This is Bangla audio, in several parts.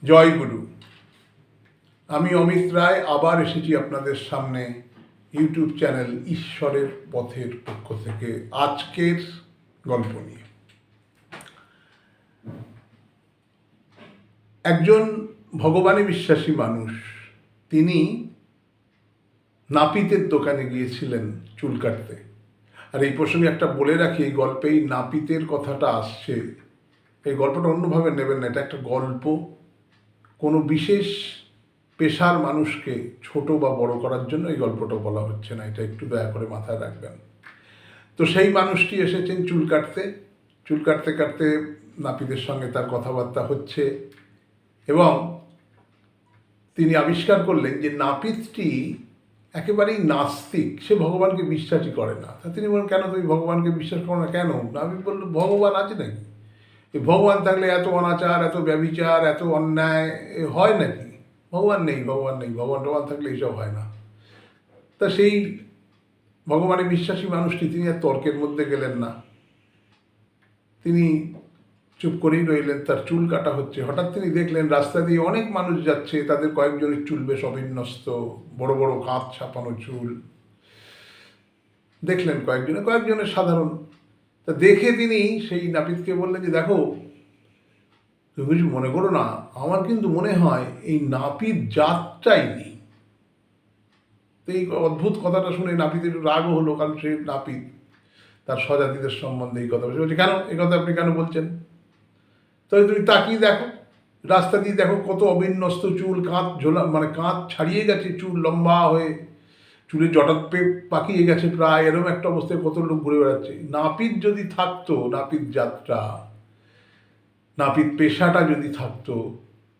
জয় গুরু। আমি অমিত রায় আবার এসেছি আপনাদের সামনে ইউটিউব চ্যানেল ঈশ্বরের পথের পক্ষ থেকে আজকের গল্প নিয়ে। একজন ভগবানে বিশ্বাসী মানুষ, তিনি নাপিতের দোকানে গিয়েছিলেন চুল কাটতে। আর এই প্রসঙ্গে একটা বলে রাখি, এই গল্পেই নাপিতের কথাটা আসছে। এই গল্পটা অন্যভাবে নেবেন না, এটা একটা গল্প। কোনো বিশেষ পেশার মানুষকে ছোট বা বড় করার জন্য এই গল্পটা বলা হচ্ছে না, এটা একটু দয়া করে মাথায় রাখবেন। তো সেই মানুষটি এসেছেন চুল কাটতে। চুল কাটতে কাটতে নাপিতের সঙ্গে তার কথাবার্তা হচ্ছে এবং তিনি আবিষ্কার করলেন যে নাপিতটি একেবারেই নাস্তিক, সে ভগবানকে বিশ্বাসই করে না। তা তিনি বললেন, কেন তুমি ভগবানকে বিশ্বাস করো না কেন? নাপিত বলল, ভগবান আছে নাকি? এই ভগবান থাকলে এত অনাচার, এত ব্যভিচার, এত অন্যায় হয় নাকি? ভগবান নেই, ভগবান নেই, ভগবান থাকলে এইসব হয় না। তা সেই ভগবানে বিশ্বাসী মানুষটি, তিনি আর তর্কের মধ্যে গেলেন না। তিনি চুপ করেই রইলেন। তার চুল কাটা হচ্ছে। হঠাৎ তিনি দেখলেন রাস্তা দিয়ে অনেক মানুষ যাচ্ছে, তাদের কয়েকজনের চুল বেশ অবিন্যস্ত, বড় বড় কাঁধ ছাপানো চুল। দেখলেন কয়েকজনের সাধারণ। তা দেখে তিনি সেই নাপিতকে বললেন যে, দেখো, তুমি কিছু মনে করো না, আমার কিন্তু মনে হয় এই নাপিত জাতটাই নেই। তো এই অদ্ভুত কথাটা শুনে নাপিতের একটু রাগও হলো, কারণ সে নাপিত, তার স্বজাতিদের সম্বন্ধে এই কথা বলছে। কেন এই কথা আপনি কেন বলছেন? তবে তুমি তাকিয়ে দেখো, রাস্তা দিয়ে দেখো কত অবিন্যস্ত চুল, কাঁধ ঝোলা, মানে কাঁধ ছাড়িয়ে গেছে, চুল লম্বা হয়ে চুলে জটাত পাকিয়ে গেছে প্রায়, এরকম একটা অবস্থায় কত লোক ঘুরে বেড়াচ্ছে। নাপিত যদি থাকতো, নাপিত জাতটা, নাপিত পেশাটা যদি থাকতো,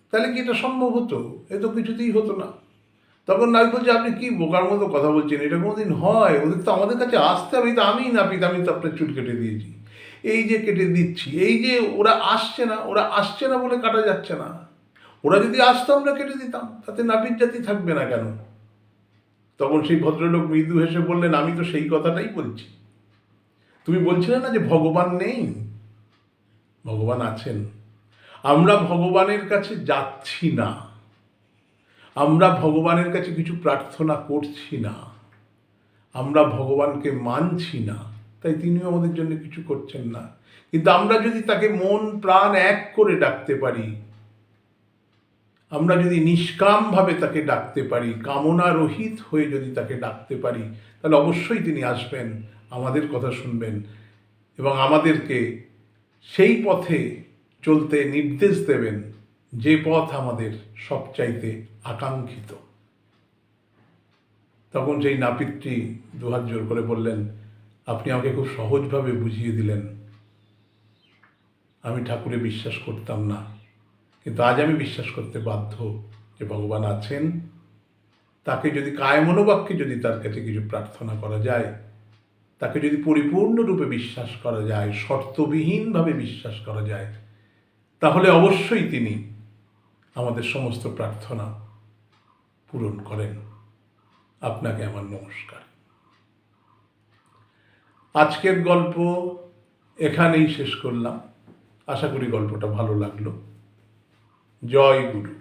তাহলে কি এটা সম্ভব হতো? এ তো কিছুতেই হতো না। তখন নাপিত বলছে, আপনি কি বোকার মতো কথা বলছেন, এটা কোনোদিন হয়? ওদের তো আমাদের কাছে আসতে হবে, তো আমিই নাপিত, আমি তো আপনার চুল কেটে দিয়েছি, এই যে কেটে দিচ্ছি, এই যে ওরা আসছে না বলে কাটা যাচ্ছে না। ওরা যদি আসতো আমরা কেটে দিতাম, তাতে নাপিত জাতি থাকবে না কেন? তখন সেই ভদ্রলোক মৃদু হেসে বললেন, আমি তো সেই কথাটাই বলছি। তুমি বলছিলে না যে ভগবান নেই? ভগবান আছেন। আমরা ভগবানের কাছে যাচ্ছি না, আমরা ভগবানের কাছে কিছু প্রার্থনা করছি না, আমরা ভগবানকে মানছি না, তাই তিনিও আমাদের জন্য কিছু করছেন না। কিন্তু আমরা যদি তাকে মন প্রাণ এক করে ডাকতে পারি, আমরা যদি নিষ্কামভাবে তাকে ডাকতে পারি, কামনা রহিত হয়ে যদি তাকে ডাকতে পারি, তাহলে অবশ্যই তিনি আসবেন, আমাদের কথা শুনবেন এবং আমাদেরকে সেই পথে চলতে নির্দেশ দেবেন, যে পথ আমাদের সবচাইতে আকাঙ্ক্ষিত। তখন সেই নাপিতটি দুহাত জোর করে বললেন, আপনি আমাকে খুব সহজভাবে বুঝিয়ে দিলেন। আমি ঠাকুরে বিশ্বাস করতাম না, কিন্তু আজ আমি বিশ্বাস করতে বাধ্য যে ভগবান আছেন। তাকে যদি কায় মনোবাক্যে যদি তার কাছে কিছু প্রার্থনা করা যায়, তাকে যদি পরিপূর্ণরূপে বিশ্বাস করা যায়, শর্তবিহীনভাবে বিশ্বাস করা যায়, তাহলে অবশ্যই তিনি আমাদের সমস্ত প্রার্থনা পূরণ করেন। আপনাকে আমার নমস্কার। আজকের গল্প এখানেই শেষ করলাম। আশা করি গল্পটা ভালো লাগলো। জয় গুরু।